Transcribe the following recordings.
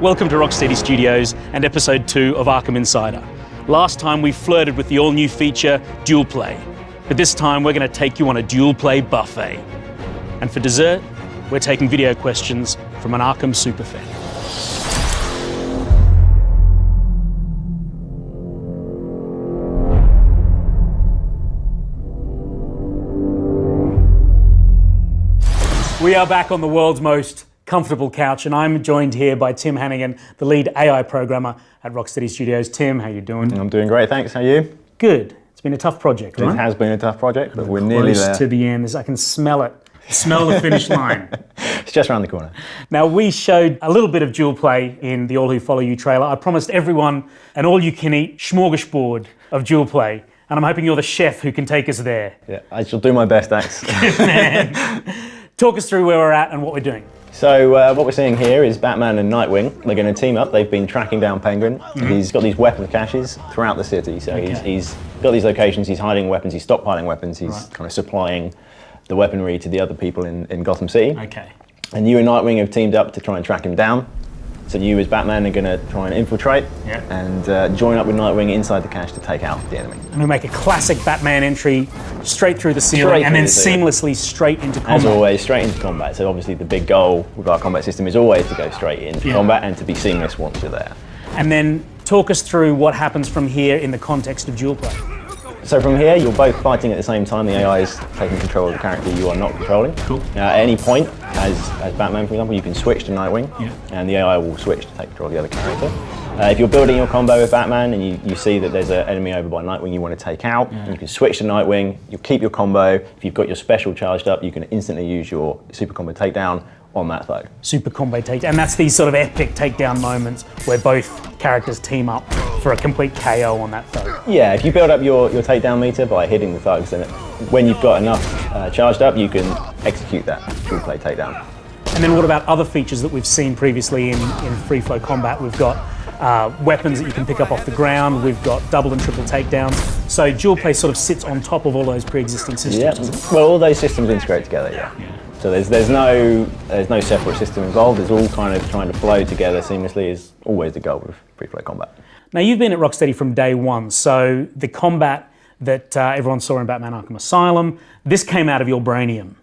Welcome to Rocksteady Studios and episode 2 of Arkham Insider. Last time we flirted with the all-new feature, Dual Play. But this time we're going to take you on a Dual Play buffet. And for dessert, we're taking video questions from an Arkham superfan. We are back on the world's most comfortable couch, and I'm joined here by Tim Hanagan, the lead AI programmer at Rocksteady Studios. Tim, how you doing? I'm doing great, thanks. How are you? Good. It's been a tough project, right? It has been a tough project, but we're nearly there. Close to the end. I can smell it. Smell the finish line. It's just around the corner. Now, we showed a little bit of Dual Play in the All Who Follow You trailer. I promised everyone an all-you-can-eat smorgasbord of Dual Play, and I'm hoping you're the chef who can take us there. Yeah, I shall do my best, thanks. Good man. Talk us through where we're at and what we're doing. So what we're seeing here is Batman and Nightwing. They're going to team up. They've been tracking down Penguin. Mm-hmm. He's got these weapon caches throughout the city. So he's got these locations, he's hiding weapons, he's stockpiling weapons, he's kind of supplying the weaponry to the other people in Gotham City. Okay. And you and Nightwing have teamed up to try and track him down. So you as Batman are going to try and infiltrate and join up with Nightwing inside the cache to take out the enemy. And we make a classic Batman entry straight through the ceiling and then seamlessly straight into combat. As always, straight into combat. So obviously the big goal with our combat system is always to go straight into combat and to be seamless once you're there. And then talk us through what happens from here in the context of Dual Play. So from here, you're both fighting at the same time. The AI is taking control of the character you are not controlling. Cool. At any point, as Batman, for example, you can switch to Nightwing, and the AI will switch to take control of the other character. If you're building your combo with Batman and you see that there's an enemy over by Nightwing you want to take out, you can switch to Nightwing, you'll keep your combo. If you've got your special charged up, you can instantly use your super combo takedown on that thug. Super combo takedown, and that's these sort of epic takedown moments where both characters team up for a complete KO on that thug. Yeah, if you build up your takedown meter by hitting the thugs, then when you've got enough charged up, you can execute that Dual Play takedown. And then what about other features that we've seen previously in free flow combat? We've got weapons that you can pick up off the ground, we've got double and triple takedowns. So Dual Play sort of sits on top of all those pre-existing systems. Yeah, well, all those systems integrate together, yeah. So there's no separate system involved. It's all kind of trying to flow together seamlessly is always the goal with free flow combat. Now you've been at Rocksteady from day one, so the combat that everyone saw in Batman Arkham Asylum, this came out of your brainium.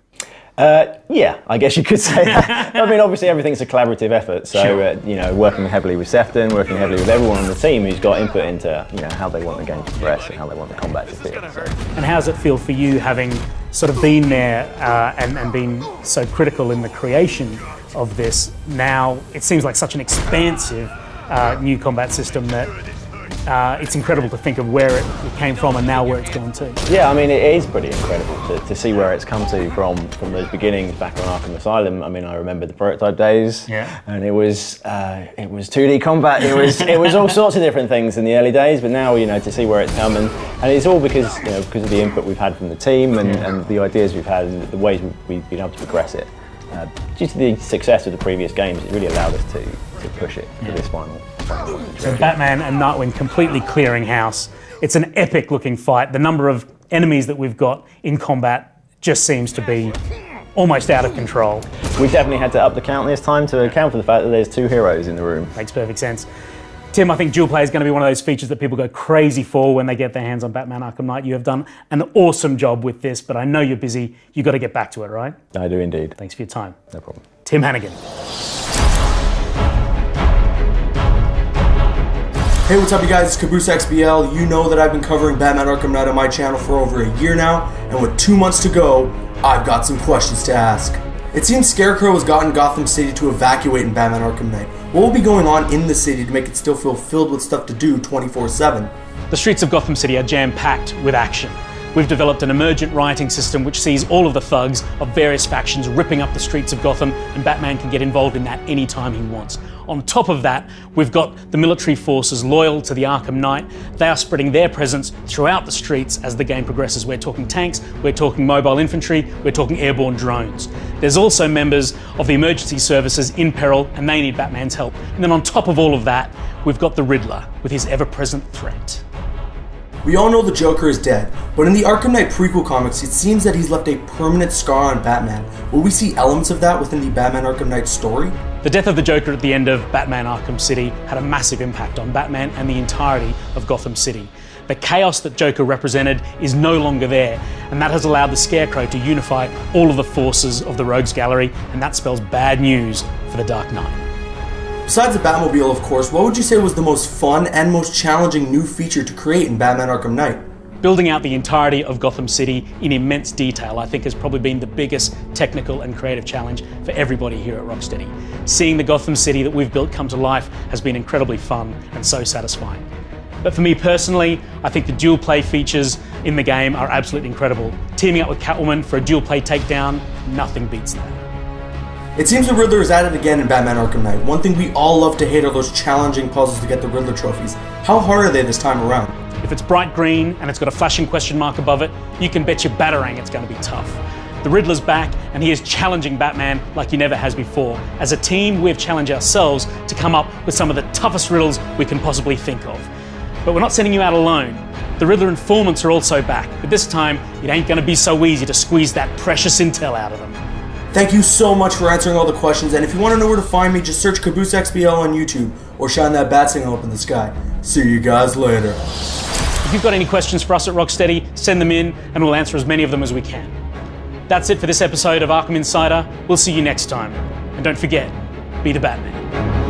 Yeah, I guess you could say that. I mean, obviously everything's a collaborative effort, so you know, working heavily with Sefton, working heavily with everyone on the team who's got input into how they want the game to progress and how they want the combat to feel. So. And how does it feel for you, having sort of been there and been so critical in the creation of this? Now it seems like such an expansive new combat system that it's incredible to think of where it came from and now where it's gone to. Yeah, I mean, it is pretty incredible to see where it's come to from those beginnings back on Arkham Asylum. I mean, I remember the prototype days, and it was 2D combat. It was all sorts of different things in the early days, but now to see where it's come, and it's all because of the input we've had from the team and the ideas we've had and the ways we've been able to progress it. Due to the success of the previous games, it really allowed us to push it to this final. So Batman and Nightwing completely clearing house. It's an epic looking fight. The number of enemies that we've got in combat just seems to be almost out of control. We definitely had to up the count this time to account for the fact that there's 2 heroes in the room. Makes perfect sense. Tim, I think Dual Play is going to be one of those features that people go crazy for when they get their hands on Batman Arkham Knight. You have done an awesome job with this, but I know you're busy. You've got to get back to it, right? I do indeed. Thanks for your time. No problem. Tim Hanagan. Hey, what's up you guys, it's Caboose XBL. You know that I've been covering Batman Arkham Knight on my channel for over a year now, and with 2 months to go, I've got some questions to ask. It seems Scarecrow has gotten Gotham City to evacuate in Batman Arkham Knight. What will be going on in the city to make it still feel filled with stuff to do 24/7? The streets of Gotham City are jam-packed with action. We've developed an emergent rioting system which sees all of the thugs of various factions ripping up the streets of Gotham, and Batman can get involved in that anytime he wants. On top of that, we've got the military forces loyal to the Arkham Knight. They are spreading their presence throughout the streets as the game progresses. We're talking tanks, we're talking mobile infantry, we're talking airborne drones. There's also members of the emergency services in peril, and they need Batman's help. And then on top of all of that, we've got the Riddler with his ever-present threat. We all know the Joker is dead, but in the Arkham Knight prequel comics, it seems that he's left a permanent scar on Batman. Will we see elements of that within the Batman Arkham Knight story? The death of the Joker at the end of Batman Arkham City had a massive impact on Batman and the entirety of Gotham City. The chaos that Joker represented is no longer there, and that has allowed the Scarecrow to unify all of the forces of the Rogues Gallery, and that spells bad news for the Dark Knight. Besides the Batmobile, of course, what would you say was the most fun and most challenging new feature to create in Batman Arkham Knight? Building out the entirety of Gotham City in immense detail, I think, has probably been the biggest technical and creative challenge for everybody here at Rocksteady. Seeing the Gotham City that we've built come to life has been incredibly fun and so satisfying. But for me personally, I think the dual play features in the game are absolutely incredible. Teaming up with Catwoman for a dual play takedown, nothing beats that. It seems the Riddler is at it again in Batman Arkham Knight. One thing we all love to hate are those challenging puzzles to get the Riddler trophies. How hard are they this time around? If it's bright green and it's got a flashing question mark above it, you can bet your batarang it's going to be tough. The Riddler's back and he is challenging Batman like he never has before. As a team, we've challenged ourselves to come up with some of the toughest riddles we can possibly think of. But we're not sending you out alone. The Riddler informants are also back, but this time it ain't going to be so easy to squeeze that precious intel out of them. Thank you so much for answering all the questions, and if you want to know where to find me, just search Caboose XBL on YouTube or shine that bat signal up in the sky. See you guys later. If you've got any questions for us at Rocksteady, send them in and we'll answer as many of them as we can. That's it for this episode of Arkham Insider. We'll see you next time. And don't forget, be the Batman.